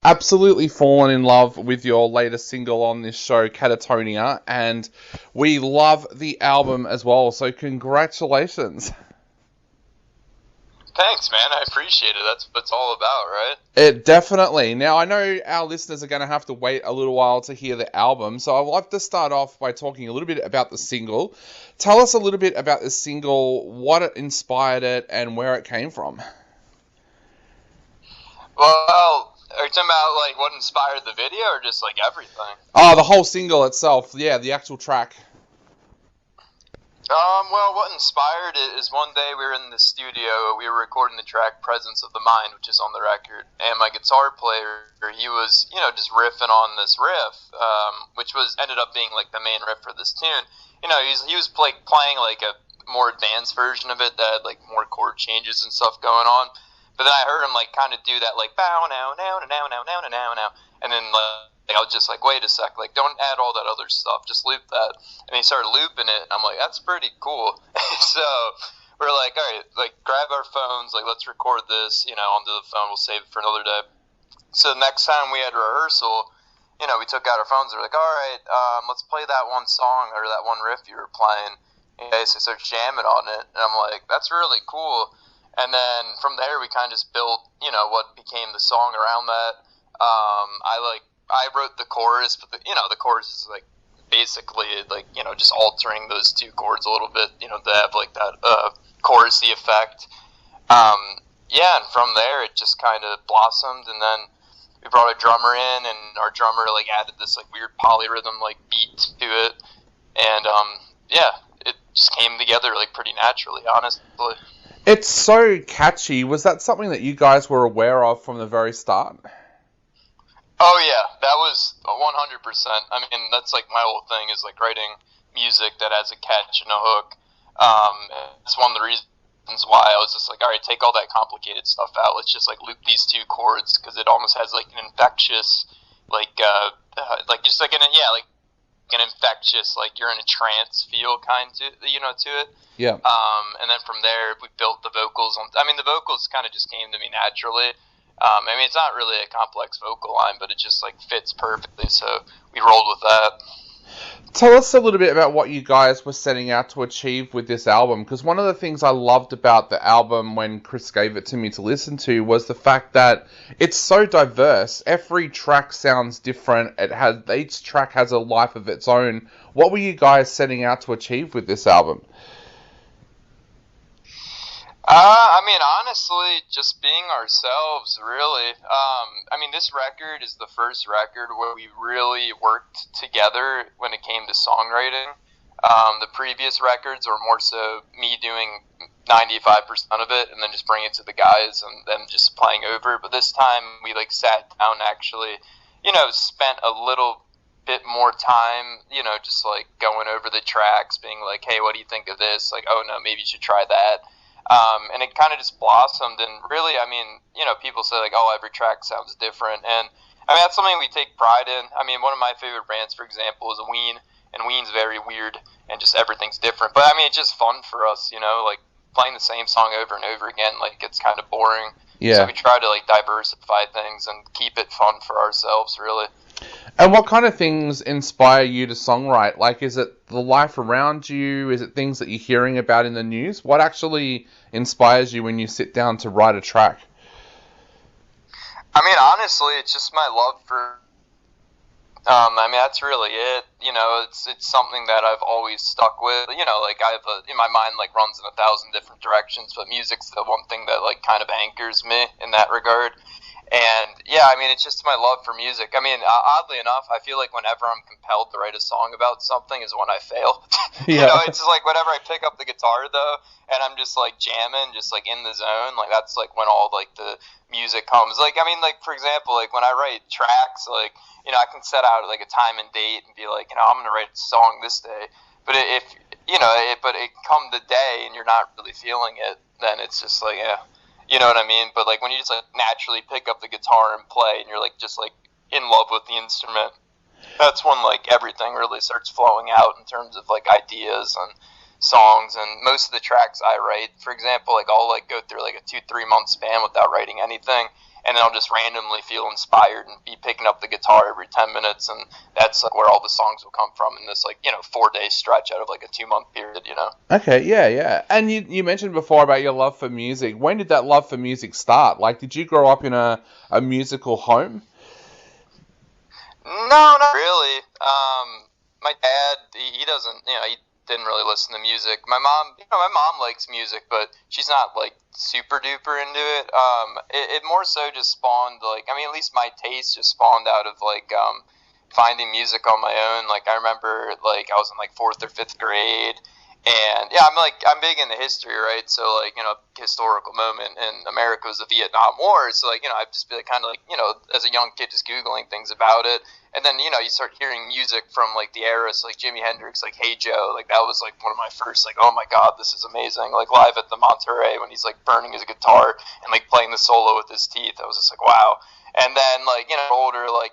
absolutely fallen in love with your latest single on this show, Catatonia, and we love the album as well, so congratulations. Thanks, man. I appreciate it. That's what it's all about, right? It definitely. Now, I know our listeners are going to have to wait a little while to hear the album, so I'd like to start off by talking a little bit about the single. Tell us a little bit about the single, what it inspired it, and where it came from. Well, are you talking about like what inspired the video, or just like everything? Oh, the whole single itself, yeah, the actual track. Well, what inspired it is one day we were in the studio, we were recording the track Presence of the Mind, which is on the record, and my guitar player, he was, just riffing on this riff, which ended up being like the main riff for this tune. He was playing like a more advanced version of it that had like more chord changes and stuff going on. But then I heard him like kind of do that like bow now now now now now now now, and then I was just like, wait a sec, like don't add all that other stuff, just loop that. And he started looping it, and I'm like, that's pretty cool. So we're like, all right, like grab our phones, like let's record this, onto the phone. We'll save it for another day. So the next time we had rehearsal, we took out our phones. We're like, all right, let's play that one song or that one riff you were playing. And so I started jamming on it, and I'm like, that's really cool. And then from there, we kind of just built, what became the song around that. I wrote the chorus, but the chorus is like basically like just altering those two chords a little bit, to have like that chorusy effect. Yeah, and from there it just kind of blossomed, and then we brought a drummer in, and our drummer like added this like weird polyrhythm like beat to it, and yeah, it just came together like pretty naturally, honestly. It's so catchy. Was that something that you guys were aware of from the very start? Oh yeah, that was 100%. I mean, that's like my whole thing is like writing music that has a catch and a hook. It's one of the reasons why I was just like, all right, take all that complicated stuff out. Let's just like loop these two chords because it almost has like an infectious, like just like like an infectious, like you're in a trance feel to it. Yeah. And then from there we built the vocals on. I mean, the vocals kind of just came to me naturally. I mean, it's not really a complex vocal line, but it just like fits perfectly, so we rolled with that. Tell us a little bit about what you guys were setting out to achieve with this album, because one of the things I loved about the album when Chris gave it to me to listen to was the fact that it's so diverse. Every track sounds different. Each track has a life of its own. What were you guys setting out to achieve with this album? I mean, honestly, just being ourselves, really. I mean, this record is the first record where we really worked together when it came to songwriting. The previous records were more so me doing 95% of it and then just bringing it to the guys and then just playing over. But this time we like sat down actually, spent a little bit more time, just like going over the tracks, being like, hey, what do you think of this? Like, oh no, maybe you should try that. And it kind of just blossomed, and really, I mean, people say like, oh, every track sounds different, and I mean, that's something we take pride in. I mean, one of my favorite bands, for example, is Ween, and Ween's very weird, and just everything's different, but I mean, it's just fun for us, like playing the same song over and over again, like, it's kind of boring. Yeah. So we try to like diversify things and keep it fun for ourselves, really. And what kind of things inspire you to songwrite? Like, is it the life around you? Is it things that you're hearing about in the news? What actually inspires you when you sit down to write a track? I mean, honestly, it's just my love for. I mean, that's really it. It's something that I've always stuck with. Like in my mind, like runs in 1,000 different directions, but music's the one thing that like kind of anchors me in that regard. And yeah, I mean, it's just my love for music. I mean, oddly enough, I feel like whenever I'm compelled to write a song about something is when I fail. Yeah. It's just like whenever I pick up the guitar though, and I'm just like jamming, just like in the zone, like that's like when all like the music comes. Like, I mean, like for example, like when I write tracks, like, I can set out like a time and date and be like, I'm gonna write a song this day. But but it come the day and you're not really feeling it, then it's just like, yeah. You know what I mean? But like when you just like naturally pick up the guitar and play and you're like just like in love with the instrument, that's when like everything really starts flowing out in terms of like ideas and songs, and most of the tracks I write, for example, like I'll like go through like a 2-3 month span without writing anything, and then I'll just randomly feel inspired and be picking up the guitar every 10 minutes, and that's like where all the songs will come from in this like 4-day stretch out of like a 2-month period. Okay, yeah. And you mentioned before about your love for music. When did that love for music start? Like, did you grow up in a musical home? No, not really. My dad, he doesn't, he didn't really listen to music. My mom likes music, but she's not like super duper into it. It more so just spawned at least my taste just spawned out of finding music on my own. Like I remember I was in like 4th or 5th grade. And yeah, I'm big into history, right? So historical moment in America was the Vietnam War. So I'd just be kind of as a young kid, just Googling things about it. And then you start hearing music from the eras, like Jimi Hendrix, like Hey Joe, that was one of my first oh my god, this is amazing. Live at the Monterey when he's burning his guitar and playing the solo with his teeth. I was just wow. And then older, I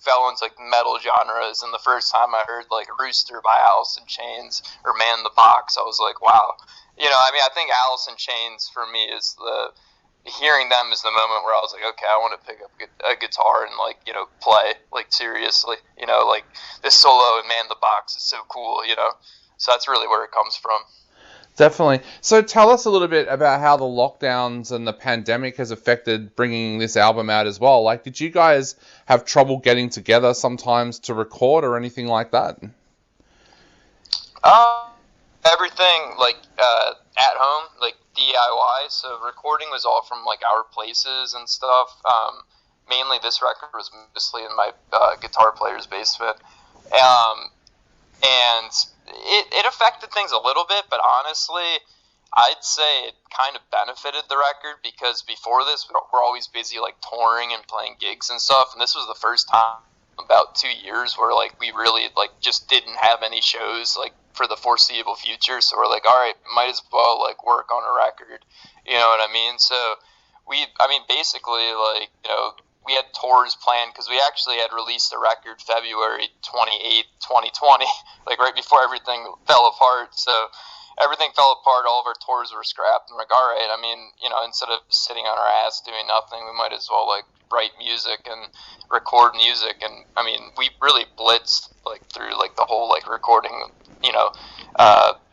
fell into metal genres, and the first time I heard Rooster by Alice in Chains or Man in the Box, I was wow. I think Alice in Chains for me is hearing them is the moment where I was okay, I want to pick up a guitar and play seriously. This solo in Man in the Box is so cool. So that's really where it comes from. Definitely. So tell us a little bit about how the lockdowns and the pandemic has affected bringing this album out as well. Did you guys have trouble getting together sometimes to record or anything like that? Everything at home, DIY. So recording was all from our places and stuff. Mainly this record was mostly in my guitar player's basement. And it affected things a little bit, but honestly, I'd say it kind of benefited the record because before this, we're always busy touring and playing gigs and stuff, and this was the first time in about 2 years where we really just didn't have any shows for the foreseeable future. So we're all right, might as well work on a record, you know what I mean? So basically we had tours planned because we actually had released a record February 28th, 2020, right before everything fell apart. So everything fell apart. All of our tours were scrapped. And we're all right, instead of sitting on our ass doing nothing, we might as well write music and record music. And we really blitzed through the whole recording,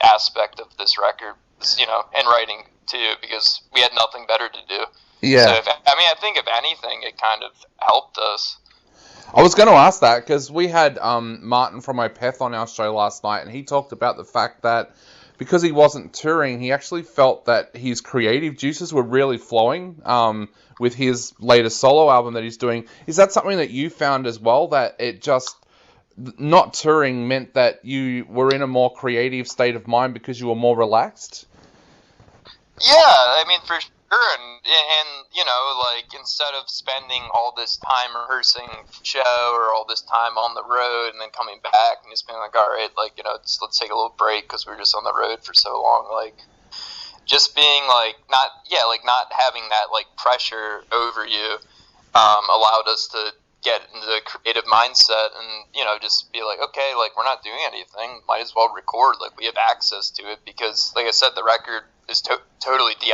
aspect of this record, and writing too, because we had nothing better to do. Yeah. So I think if anything, it kind of helped us. I was going to ask that because we had Martin from Opeth on our show last night, and he talked about the fact that because he wasn't touring, he actually felt that his creative juices were really flowing with his latest solo album that he's doing. Is that something that you found as well, that it just not touring meant that you were in a more creative state of mind because you were more relaxed? Yeah, for sure. And instead of spending all this time rehearsing show or all this time on the road and then coming back and just being all right, let's take a little break because we were just on the road for so long, just being not having that pressure over you allowed us to get into the creative mindset and just be okay, we're not doing anything, might as well record, we have access to it because I said, the record is totally DIY.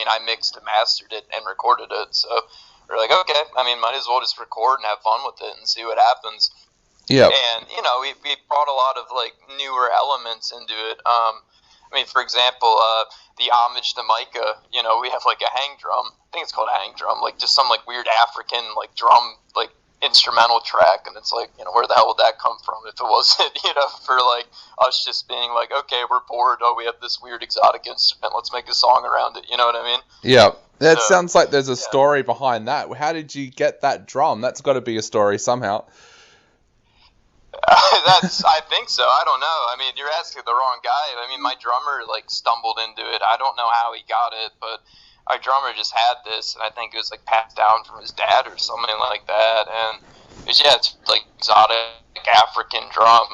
I mixed and mastered it and recorded it, so we're okay, might as well just record and have fun with it and see what happens. Yeah. And we brought a lot of newer elements into it. For example, the homage to Micah, we have a hang drum. I think it's called a hang drum, just some weird African drum instrumental track, and it's where the hell would that come from if it wasn't for us just being okay, we're bored, we have this weird exotic instrument, let's make a song around it, you know what I mean? Yeah, that sounds like there's a story behind that. How did you get that drum? That's got to be a story somehow. I think so. I don't know. You're asking the wrong guy. My drummer stumbled into it. I don't know how he got it, but our drummer just had this, and I think it was passed down from his dad or something like that. And it's exotic African drum,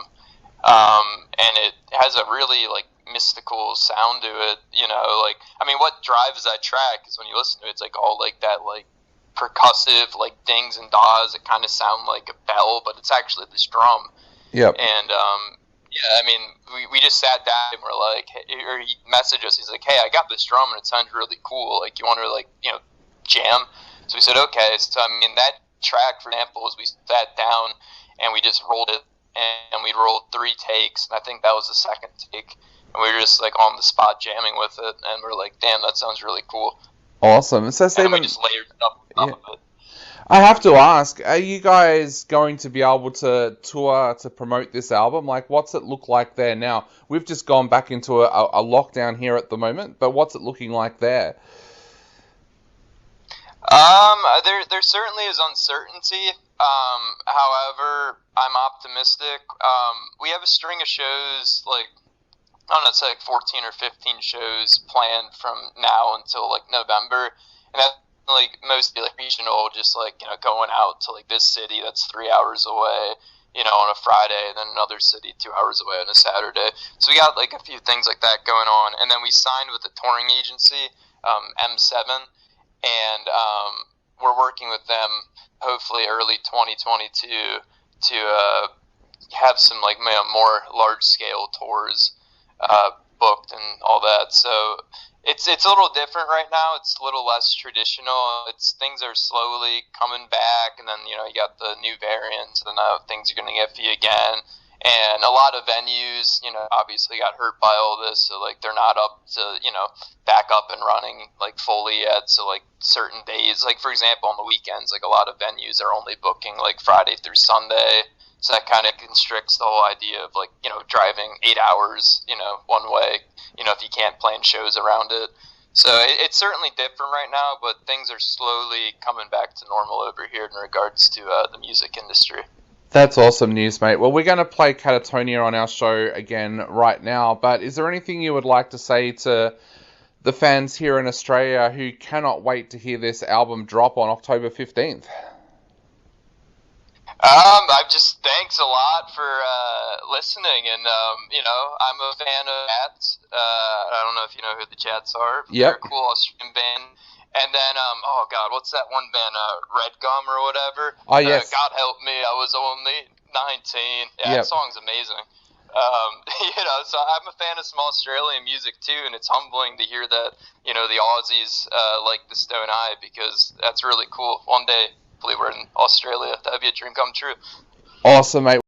and it has a really mystical sound to it. What drives that track is when you listen to it, it's all that percussive dings and dahs that kind of sound like a bell, but it's actually this drum. Yep. And Yeah, I mean, we just sat down and we're like, or he messaged us. He's like, "Hey, I got this drum and it sounds really cool. Like, you want to like, jam?" So we said, "Okay." So I mean, that track, for example, is we sat down and we just rolled it, and we rolled 3 takes, and I think that was the second take, and we were just like on the spot jamming with it, and we're like, "Damn, that sounds really cool." Awesome. So And then we Stephen, just layered stuff on yeah, top of it. I have to ask, are you guys going to be able to tour to promote this album? Like, what's it look like there now? We've just gone back into a lockdown here at the moment, but what's it looking like there? There certainly is uncertainty. However, I'm optimistic. We have a string of shows, like, I don't know, it's like 14 or 15 shows planned from now until like November, and that's like mostly like regional, just like going out to like this city that's 3 hours away, on a Friday, and then another city 2 hours away on a Saturday. So we got like a few things like that going on, and then we signed with a touring agency, M7, and we're working with them hopefully early 2022 to have some like more large scale tours booked and all that. So it's a little different right now. It's a little less traditional. It's things are slowly coming back, and then you got the new variants, and now things are going to get iffy again. And a lot of venues, obviously got hurt by all this, so like they're not up to back up and running like fully yet. So like certain days, like for example on the weekends, like a lot of venues are only booking like Friday through Sunday. So that kind of constricts the whole idea of like driving 8 hours one way if you can't plan shows around it. So it's certainly different right now, but things are slowly coming back to normal over here in regards to the music industry. That's awesome news, mate. Well, we're going to play Catatonia on our show again right now, but is there anything you would like to say to the fans here in Australia who cannot wait to hear this album drop on October 15th? I just thanks a lot for listening, and I'm a fan of Jats. I don't know if you know who the Jats are. But Yep. They're a cool Australian band. And then oh god, what's that one band? Red Gum or whatever. Oh, yes. God help me, I was only 19. Yeah, Yep. that song's amazing. So I'm a fan of some Australian music too, and it's humbling to hear that the Aussies like the Stone Eye, because that's really cool. One day, hopefully, we're in Australia. That'd be a dream come true. Awesome, mate.